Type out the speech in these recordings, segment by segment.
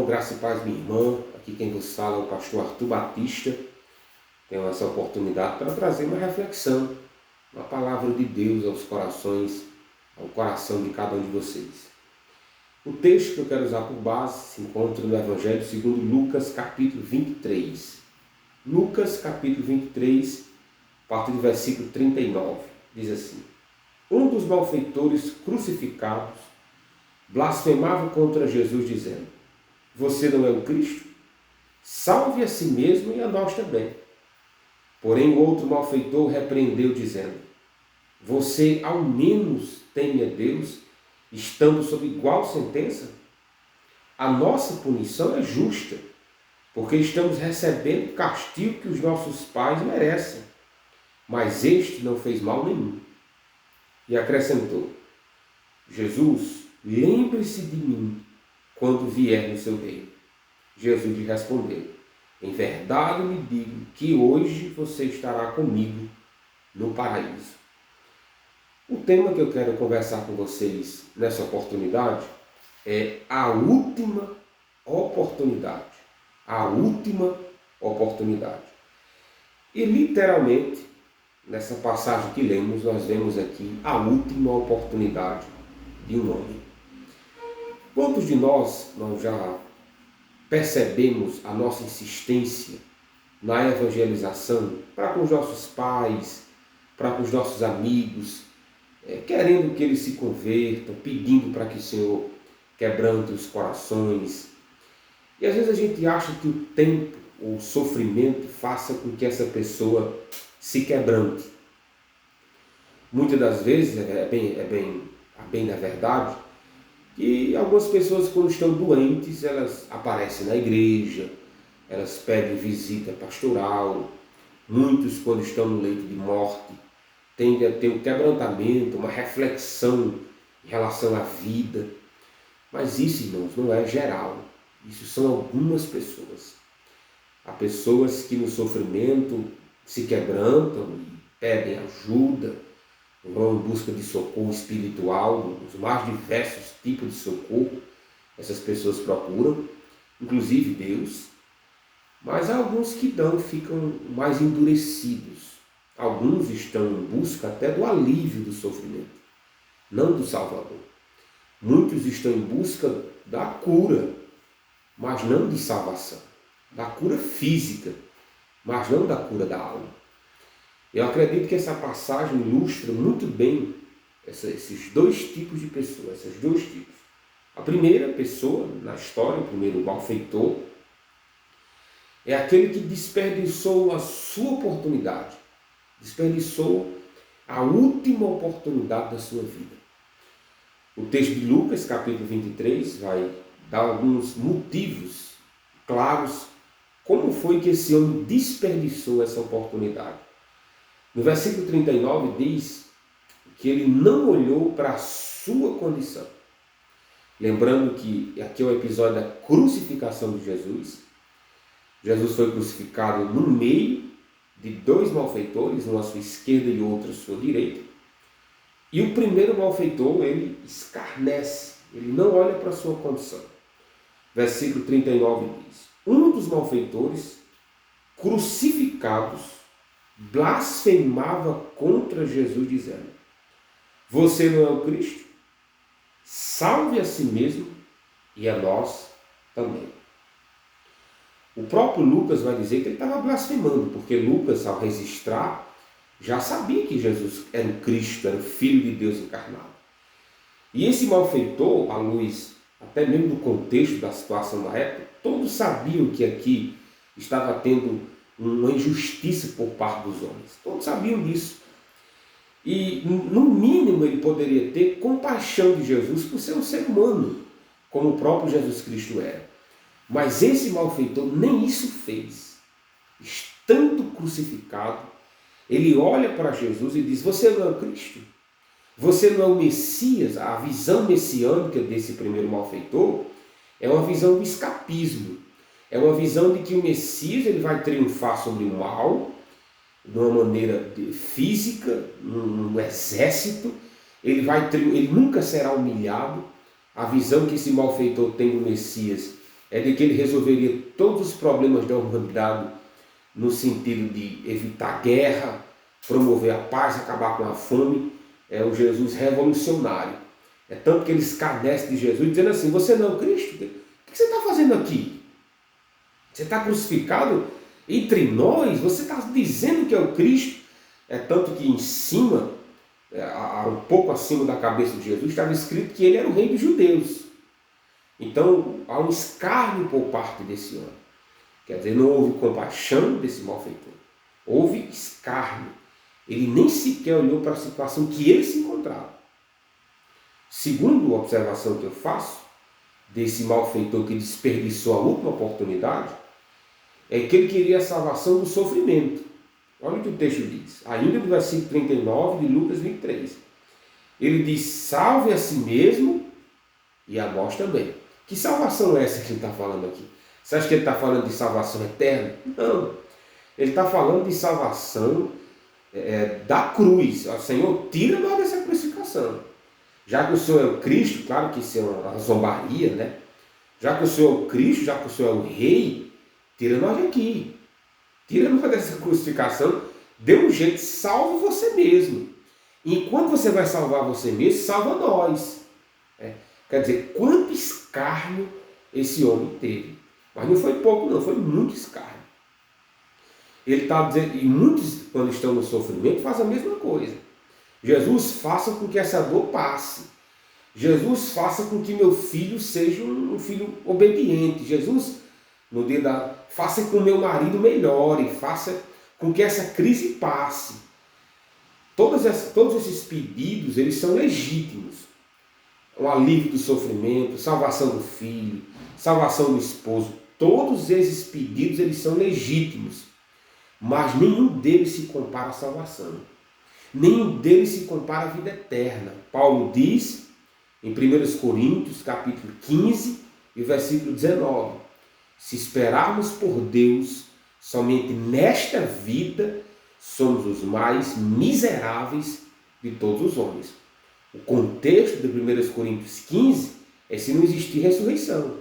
graça e paz, minha irmã. Aqui quem vos fala é o pastor Arthur Batista. Tenho essa oportunidade para trazer uma reflexão, uma palavra de Deus aos corações, ao coração de cada um de vocês. O texto que eu quero usar por base se encontra no Evangelho segundo Lucas, capítulo 23. Lucas, capítulo 23, a partir do versículo 39, diz assim: Um dos malfeitores crucificados blasfemava contra Jesus, dizendo: Você não é o Cristo? Salve a si mesmo e a nós também. Porém, o outro malfeitor repreendeu, dizendo: Você ao menos teme a Deus, estando sob igual sentença? A nossa punição é justa, porque estamos recebendo o castigo que os nossos pais merecem. Mas este não fez mal nenhum. E acrescentou: Jesus, lembre-se de mim quando vier no seu reino. Jesus lhe respondeu: Em verdade lhe digo que hoje você estará comigo no paraíso. O tema que eu quero conversar com vocês nessa oportunidade é a última oportunidade. A última oportunidade. E literalmente, nessa passagem que lemos, nós vemos aqui a última oportunidade de um homem. Quantos de nós já percebemos a nossa insistência na evangelização para com os nossos pais, para com os nossos amigos, querendo que eles se convertam, pedindo para que o Senhor quebrante os corações. E às vezes a gente acha que o tempo, o sofrimento faça com que essa pessoa se quebrante. Muitas das vezes, bem na verdade, que algumas pessoas, quando estão doentes, elas aparecem na igreja, elas pedem visita pastoral. Muitos, quando estão no leito de morte, tendem a ter um quebrantamento, uma reflexão em relação à vida. Mas isso, irmãos, não é geral. Isso são algumas pessoas. Há pessoas que no sofrimento se quebrantam e pedem ajuda, vão em busca de socorro espiritual, os mais diversos tipos de socorro essas pessoas procuram, inclusive Deus. Mas há alguns que ficam mais endurecidos. Alguns estão em busca até do alívio do sofrimento, não do Salvador. Muitos estão em busca da cura, mas não de salvação. Da cura física, mas não da cura da alma. Eu acredito que essa passagem ilustra muito bem esses dois tipos de pessoas, esses dois tipos. A primeira pessoa na história, o primeiro malfeitor, é aquele que desperdiçou a sua oportunidade, desperdiçou a última oportunidade da sua vida. O texto de Lucas, capítulo 23, vai dar alguns motivos claros como foi que esse homem desperdiçou essa oportunidade. No versículo 39 diz que ele não olhou para a sua condição. Lembrando que aqui é o episódio da crucificação de Jesus. Jesus foi crucificado no meio de dois malfeitores, um à sua esquerda e outro à sua direita. E o primeiro malfeitor, ele escarnece, ele não olha para a sua condição. Versículo 39 diz: Um dos malfeitores crucificados blasfemava contra Jesus, dizendo: Você não é o Cristo? Salve a si mesmo e a nós também. O próprio Lucas vai dizer que ele estava blasfemando, porque Lucas, ao registrar, já sabia que Jesus era o Cristo, era o Filho de Deus encarnado. E esse malfeitor, à luz até mesmo do contexto da situação da época, todos sabiam que aqui estava tendo uma injustiça por parte dos homens. Todos sabiam disso. E, no mínimo, ele poderia ter compaixão de Jesus por ser um ser humano, como o próprio Jesus Cristo era. Mas esse malfeitor nem isso fez. Estando crucificado, ele olha para Jesus e diz: Você não é o Cristo? Você não é o Messias? A visão messiânica desse primeiro malfeitor é uma visão do escapismo. É uma visão de que o Messias ele vai triunfar sobre o mal, de uma maneira física, no exército. Ele nunca será humilhado. A visão que esse malfeitor tem do Messias é de que ele resolveria todos os problemas da humanidade no sentido de evitar guerra, promover a paz, acabar com a fome. É o Jesus revolucionário. É tanto que ele escarnece de Jesus, dizendo assim: você não é o Cristo? O que você está fazendo aqui? Você está crucificado entre nós? Você está dizendo que é o Cristo? É tanto que em cima, um pouco acima da cabeça de Jesus, estava escrito que ele era o rei dos judeus. Então há um escárnio por parte desse homem. Quer dizer, não houve compaixão desse malfeitor. Houve escárnio. Ele nem sequer olhou para a situação que ele se encontrava. Segundo a observação que eu faço desse malfeitor que desperdiçou a última oportunidade, é que ele queria a salvação do sofrimento. Olha o que o texto diz, ainda no versículo 39 de Lucas 23. Ele diz: salve a si mesmo e a nós também. Que salvação é essa que ele está falando aqui? Você acha que ele está falando de salvação eterna? Não. Ele está falando de salvação da cruz. O Senhor, tira nós dessa crucificação. Já que o Senhor é o Cristo, claro que isso é uma zombaria, né? Já que o Senhor é o Cristo, já que o Senhor é o Rei, tira nós daqui. Tira nós dessa crucificação. Dê um jeito, salve você mesmo. E enquanto você vai salvar você mesmo, salva nós. Quer dizer, quanto escárnio esse homem teve. Mas não foi pouco não, foi muito escárnio. Ele está dizendo, e muitos quando estão no sofrimento fazem a mesma coisa. Jesus, faça com que essa dor passe. Jesus, faça com que meu filho seja um filho obediente. Jesus, no dia faça com que o meu marido melhore, faça com que essa crise passe. Todos esses pedidos, eles são legítimos. O alívio do sofrimento, salvação do filho, salvação do esposo. Todos esses pedidos, eles são legítimos. Mas nenhum deles se compara à salvação. Nenhum deles se compara à vida eterna. Paulo diz em 1 Coríntios, capítulo 15 e versículo 19: se esperarmos por Deus somente nesta vida, somos os mais miseráveis de todos os homens. O contexto de 1 Coríntios 15 é se não existir ressurreição,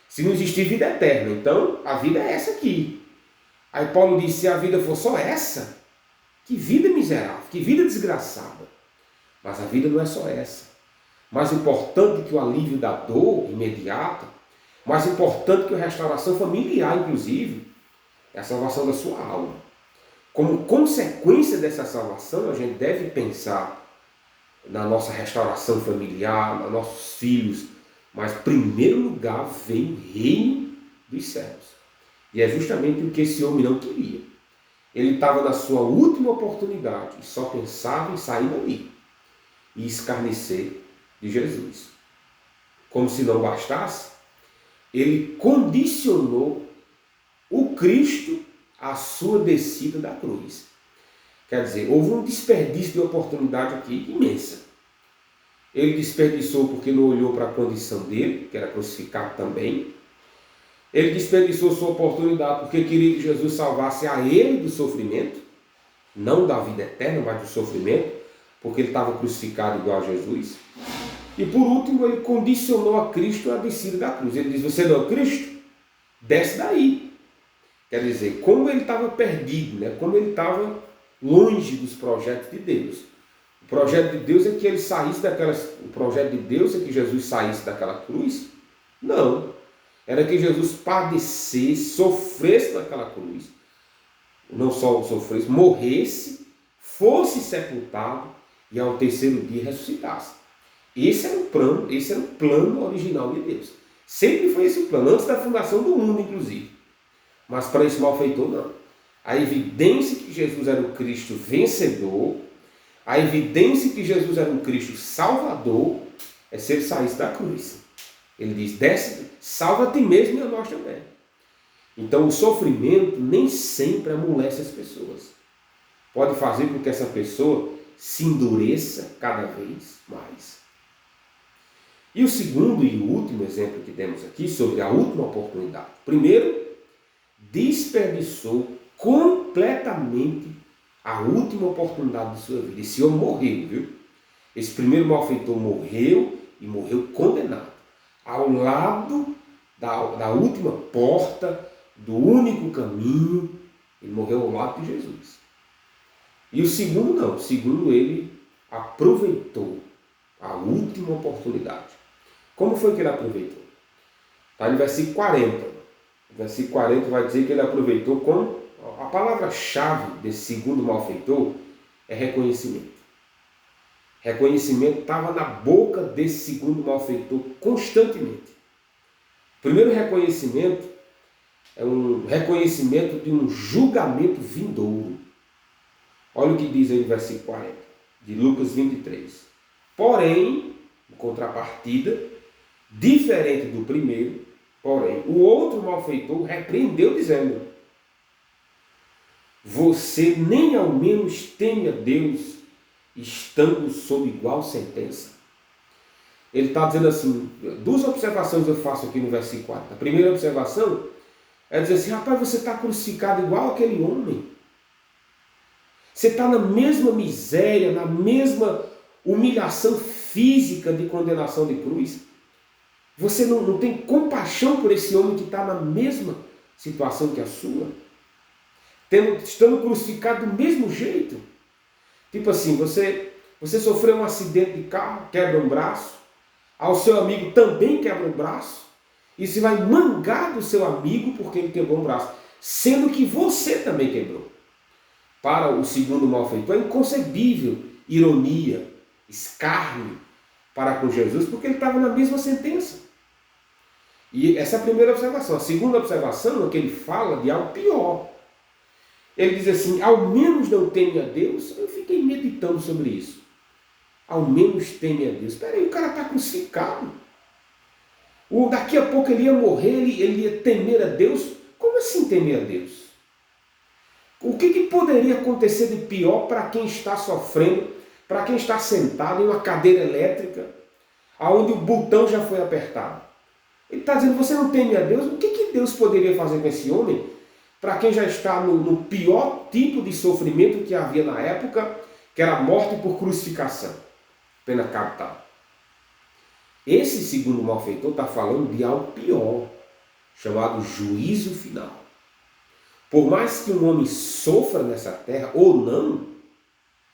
se não existir vida eterna. Então, a vida é essa aqui. Aí Paulo diz: se a vida for só essa, que vida miserável, que vida desgraçada. Mas a vida não é só essa. Mais importante que o alívio da dor imediata, mais importante que a restauração familiar, inclusive, é a salvação da sua alma. Como consequência dessa salvação, a gente deve pensar na nossa restauração familiar, nos nossos filhos, mas em primeiro lugar vem o reino dos céus. E é justamente o que esse homem não queria. Ele estava na sua última oportunidade e só pensava em sair dali e escarnecer de Jesus. Como se não bastasse, ele condicionou o Cristo à sua descida da cruz. Quer dizer, houve um desperdício de oportunidade aqui imensa. Ele desperdiçou porque não olhou para a condição dele, que era crucificado também. Ele desperdiçou sua oportunidade porque queria que Jesus salvasse a ele do sofrimento, não da vida eterna, mas do sofrimento, porque ele estava crucificado igual a Jesus. E por último, ele condicionou a Cristo a descida da cruz. Ele diz: você não é o Cristo? Desce daí. Quer dizer, como ele estava perdido, né? Como ele estava longe dos projetos de Deus. O projeto de Deus é que ele saísse o projeto de Deus é que Jesus saísse daquela cruz? Não. Era que Jesus padecesse, sofresse naquela cruz. Não só sofresse, morresse, fosse sepultado e ao terceiro dia ressuscitasse. Esse era o plano original de Deus. Sempre foi esse o plano, antes da fundação do mundo, inclusive. Mas para esse malfeitor, não. A evidência que Jesus era o Cristo vencedor, a evidência que Jesus era um Cristo salvador, é se ele saísse da cruz. Ele diz: desce, salva a ti mesmo e a nós também. Então o sofrimento nem sempre amolece as pessoas. Pode fazer com que essa pessoa se endureça cada vez mais. E o segundo e o último exemplo que temos aqui sobre a última oportunidade. Primeiro, desperdiçou completamente a última oportunidade de sua vida. Esse homem morreu, viu? Esse primeiro malfeitor morreu e morreu condenado, ao lado da última porta, do único caminho. Ele morreu ao lado de Jesus. E o segundo não. O segundo, ele aproveitou a última oportunidade. Como foi que ele aproveitou? Está no versículo 40. O versículo 40 vai dizer que ele aproveitou com... A palavra-chave desse segundo malfeitor é reconhecimento. Reconhecimento estava na boca desse segundo malfeitor constantemente. O primeiro reconhecimento é um reconhecimento de um julgamento vindouro. Olha o que diz aí no versículo 40, de Lucas 23. Porém, em contrapartida, diferente do primeiro, porém, o outro malfeitor repreendeu dizendo: você nem ao menos teme a Deus, estando sob igual sentença. Ele está dizendo assim, duas observações eu faço aqui no versículo 4. A primeira observação é dizer assim, rapaz, você está crucificado igual aquele homem. Você está na mesma miséria, na mesma humilhação física de condenação de cruz. Você não tem compaixão por esse homem que está na mesma situação que a sua. Estando crucificado do mesmo jeito. Tipo assim, você sofreu um acidente de carro, quebra um braço, ao seu amigo também quebra um braço, e você vai mangar do seu amigo porque ele quebrou um braço, sendo que você também quebrou. Para o segundo malfeitor é inconcebível ironia, escárnio para com Jesus, porque ele estava na mesma sentença. E essa é a primeira observação. A segunda observação é que ele fala de algo pior. Ele diz assim, ao menos não teme a Deus. Eu fiquei meditando sobre isso. Ao menos teme a Deus. Espera aí, o cara está crucificado. Daqui a pouco ele ia morrer, ele ia temer a Deus. Como assim temer a Deus? O que poderia acontecer de pior para quem está sofrendo, para quem está sentado em uma cadeira elétrica, onde o botão já foi apertado? Ele está dizendo, você não teme a Deus? O que Deus poderia fazer com esse homem, para quem já está no pior tipo de sofrimento que havia na época, que era a morte por crucificação, pena capital? Esse segundo malfeitor está falando de algo pior, chamado juízo final. Por mais que um homem sofra nessa terra, ou não,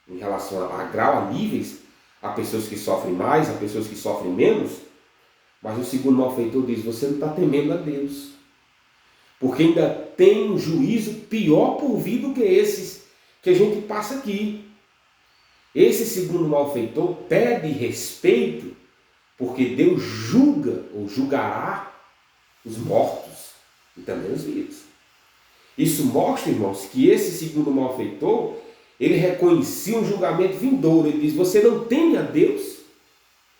em relação a grau, a níveis, há pessoas que sofrem mais, há pessoas que sofrem menos, mas o segundo malfeitor diz, você não está temendo a Deus. Porque ainda tem um juízo pior por vir do que esses que a gente passa aqui. Esse segundo malfeitor pede respeito, porque Deus julga, ou julgará, os mortos e também os vivos. Isso mostra, irmãos, que esse segundo malfeitor, ele reconhecia um julgamento vindouro. Ele diz, você não teme a Deus?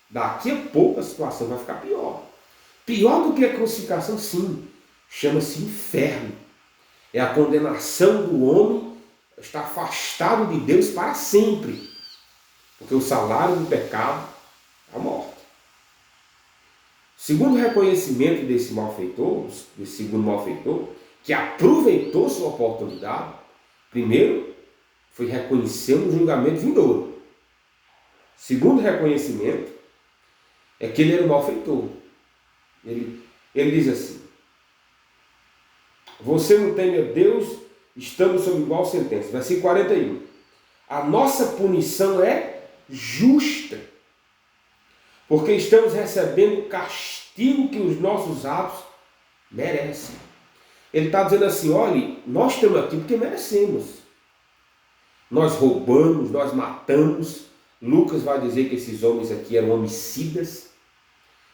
Daqui a pouco a situação vai ficar pior. Pior do que a crucificação, sim. Chama-se inferno. É a condenação do homem estar afastado de Deus para sempre. Porque o salário do pecado é a morte. Segundo reconhecimento desse malfeitor, desse segundo malfeitor, que aproveitou sua oportunidade, primeiro foi reconhecer um julgamento vindouro. Segundo reconhecimento é que ele era um malfeitor. Ele diz assim, você não teme a Deus, estamos sob igual sentença. Versículo 41. A nossa punição é justa, porque estamos recebendo o castigo que os nossos atos merecem. Ele está dizendo assim, olha, nós estamos aqui porque merecemos. Nós roubamos, nós matamos. Lucas vai dizer que esses homens aqui eram homicidas.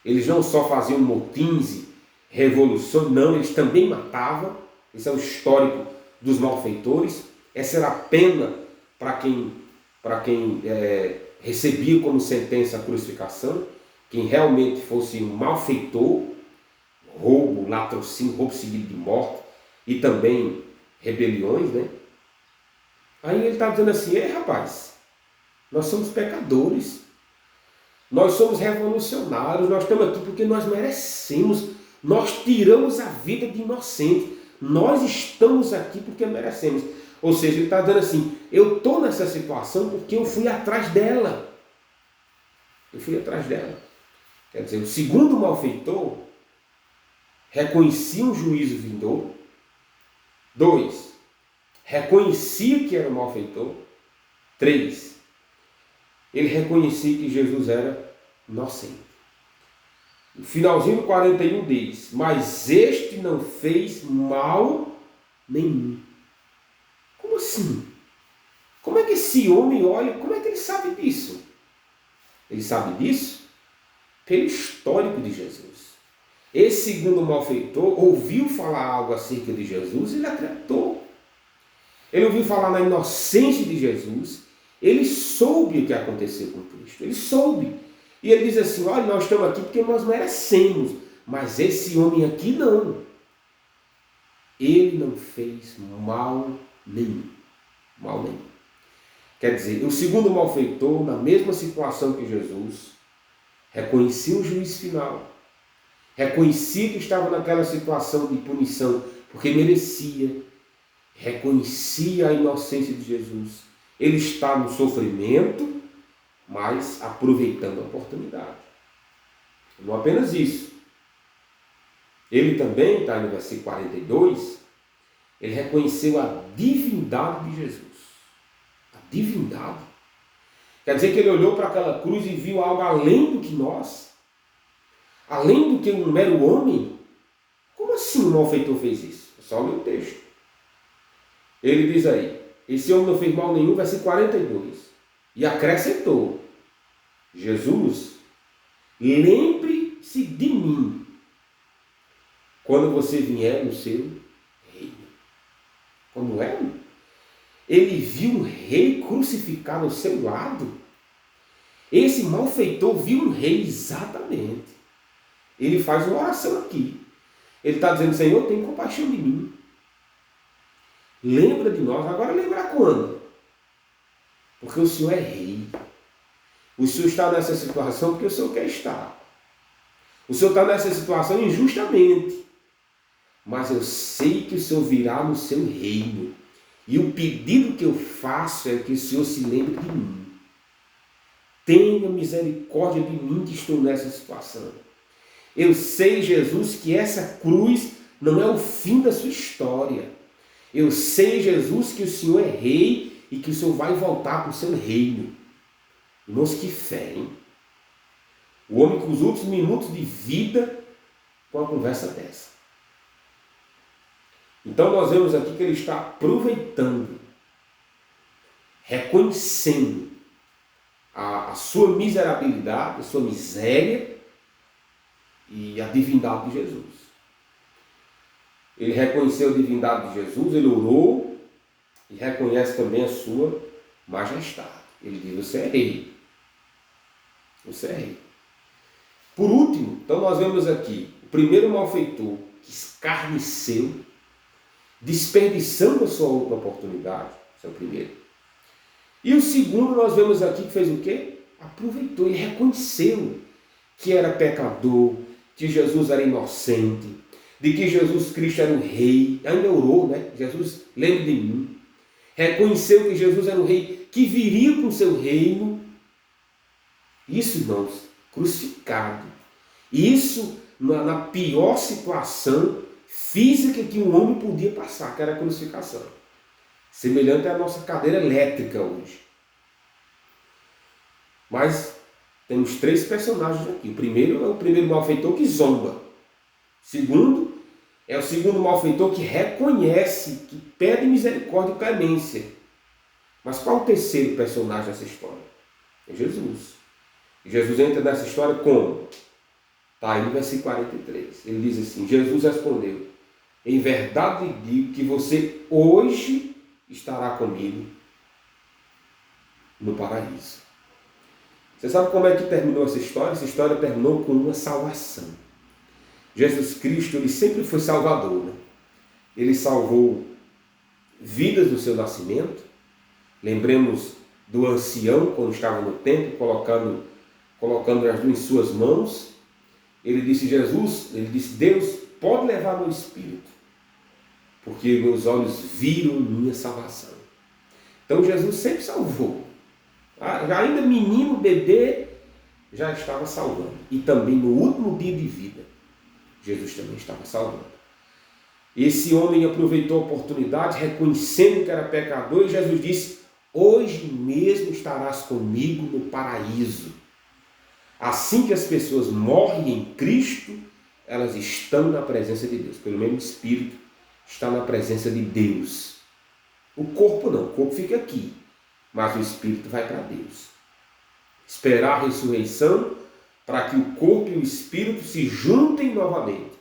Eles não só faziam motins e revolução, não, eles também matavam. Esse é o histórico dos malfeitores. Essa era a pena para quem recebia como sentença a crucificação. Quem realmente fosse um malfeitor, roubo, latrocínio, roubo seguido de morte e também rebeliões, né? Aí ele está dizendo assim, rapaz, nós somos pecadores, nós somos revolucionários, nós estamos aqui porque nós merecemos, nós tiramos a vida de inocente, nós estamos aqui porque merecemos. Ou seja, ele está dizendo assim, eu estou nessa situação porque eu fui atrás dela. Eu fui atrás dela. Quer dizer, o segundo malfeitor, reconhecia um juízo vindouro. 2, reconhecia que era um malfeitor. 3, ele reconhecia que Jesus era inocente. No finalzinho do 41 diz: mas este não fez mal nenhum. Como assim? Como é que esse homem olha? Como é que ele sabe disso? Ele sabe disso pelo histórico de Jesus. Esse segundo malfeitor ouviu falar algo acerca de Jesus e ele acreditou. Ele ouviu falar na inocência de Jesus. Ele soube o que aconteceu com Cristo. Ele soube. E ele diz assim: olha, nós estamos aqui porque nós merecemos. Mas esse homem aqui não. Ele não fez mal nenhum. Mal nenhum. Quer dizer, o segundo malfeitor, na mesma situação que Jesus, reconhecia o juiz final. Reconhecia que estava naquela situação de punição, porque merecia. Reconhecia a inocência de Jesus. Ele está no sofrimento, mas aproveitando a oportunidade. Não apenas isso. Ele também, está no versículo 42, ele reconheceu a divindade de Jesus. A divindade. Quer dizer que ele olhou para aquela cruz e viu algo além do que nós. Além do que um mero homem. Como assim o malfeitor fez isso? É só ler o texto. Ele diz aí: esse homem não fez mal nenhum, versículo 42. E acrescentou: Jesus, lembre-se de mim quando você vier no seu reino. Como é? Ele viu um rei crucificado ao seu lado. Esse malfeitor viu um rei exatamente. Ele faz uma oração aqui. Ele está dizendo: Senhor, tem compaixão de mim. Lembra de nós. Agora lembrar quando? Porque o Senhor é rei. O Senhor está nessa situação porque o Senhor quer estar. O Senhor está nessa situação injustamente. Mas eu sei que o Senhor virá no seu reino. E o pedido que eu faço é que o Senhor se lembre de mim. Tenha misericórdia de mim que estou nessa situação. Eu sei, Jesus, que essa cruz não é o fim da sua história. Eu sei, Jesus, que o Senhor é rei e que o Senhor vai voltar para o seu reino. Irmãos, que fé, hein? O homem com os últimos minutos de vida com uma conversa dessa. Então nós vemos aqui que ele está aproveitando, reconhecendo a sua miserabilidade, a sua miséria e a divindade de Jesus. Ele reconheceu a divindade de Jesus, ele orou e reconhece também a sua majestade. Ele diz: você é rei. Você é rei. Por último, então nós vemos aqui o primeiro malfeitor que escarneceu, desperdiçando a sua outra oportunidade. Esse é o primeiro. E o segundo nós vemos aqui que fez o quê? Aproveitou e reconheceu que era pecador, que Jesus era inocente, de que Jesus Cristo era o rei. Ainda orou, né? Jesus, lembre de mim. Reconheceu que Jesus era o rei que viria com o seu reino. Isso, irmãos, crucificado. Isso na pior situação física que um homem podia passar, que era a crucificação. Semelhante à nossa cadeira elétrica hoje. Mas temos três personagens aqui. O primeiro é o primeiro malfeitor que zomba. O segundo é o segundo malfeitor que reconhece, que pede misericórdia e clemência. Mas qual o terceiro personagem dessa história? É Jesus. E Jesus entra nessa história como? Está aí no versículo 43. Ele diz assim: Jesus respondeu: em verdade lhe digo que você hoje estará comigo no paraíso. Você sabe como é que terminou essa história? Essa história terminou com uma salvação. Jesus Cristo, ele sempre foi salvador, né? Ele salvou vidas do seu nascimento. Lembremos do ancião, quando estava no templo, colocando-as em suas mãos. Ele disse: Deus, pode levar meu espírito, porque meus olhos viram minha salvação. Então Jesus sempre salvou. Já ainda menino, bebê, já estava salvando. E também no último dia de vida. Jesus também estava salvando. Esse homem aproveitou a oportunidade, reconhecendo que era pecador, e Jesus disse: hoje mesmo estarás comigo no paraíso. Assim que as pessoas morrem em Cristo, elas estão na presença de Deus. Pelo menos o Espírito está na presença de Deus. O corpo não, o corpo fica aqui, mas o Espírito vai para Deus. Esperar a ressurreição para que o corpo e o Espírito se juntem novamente.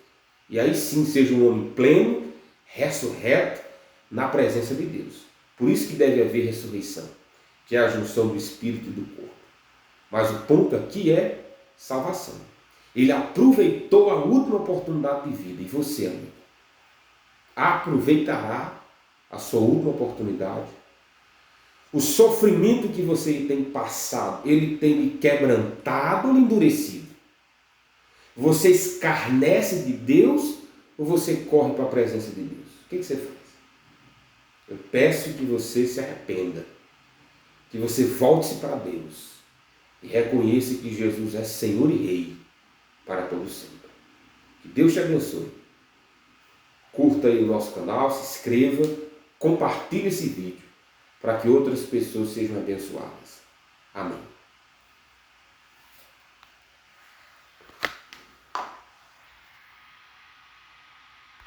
E aí sim seja um homem pleno, ressurreto, na presença de Deus. Por isso que deve haver ressurreição, que é a junção do Espírito e do corpo. Mas o ponto aqui é salvação. Ele aproveitou a última oportunidade de vida. E você, amigo, aproveitará a sua última oportunidade? O sofrimento que você tem passado, ele tem lhe quebrantado ou lhe endurecido? Você escarnece de Deus ou você corre para a presença de Deus? O que você faz? Eu peço que você se arrependa, que você volte-se para Deus e reconheça que Jesus é Senhor e Rei para todo sempre. Que Deus te abençoe. Curta aí o nosso canal, se inscreva, compartilhe esse vídeo para que outras pessoas sejam abençoadas. Amém.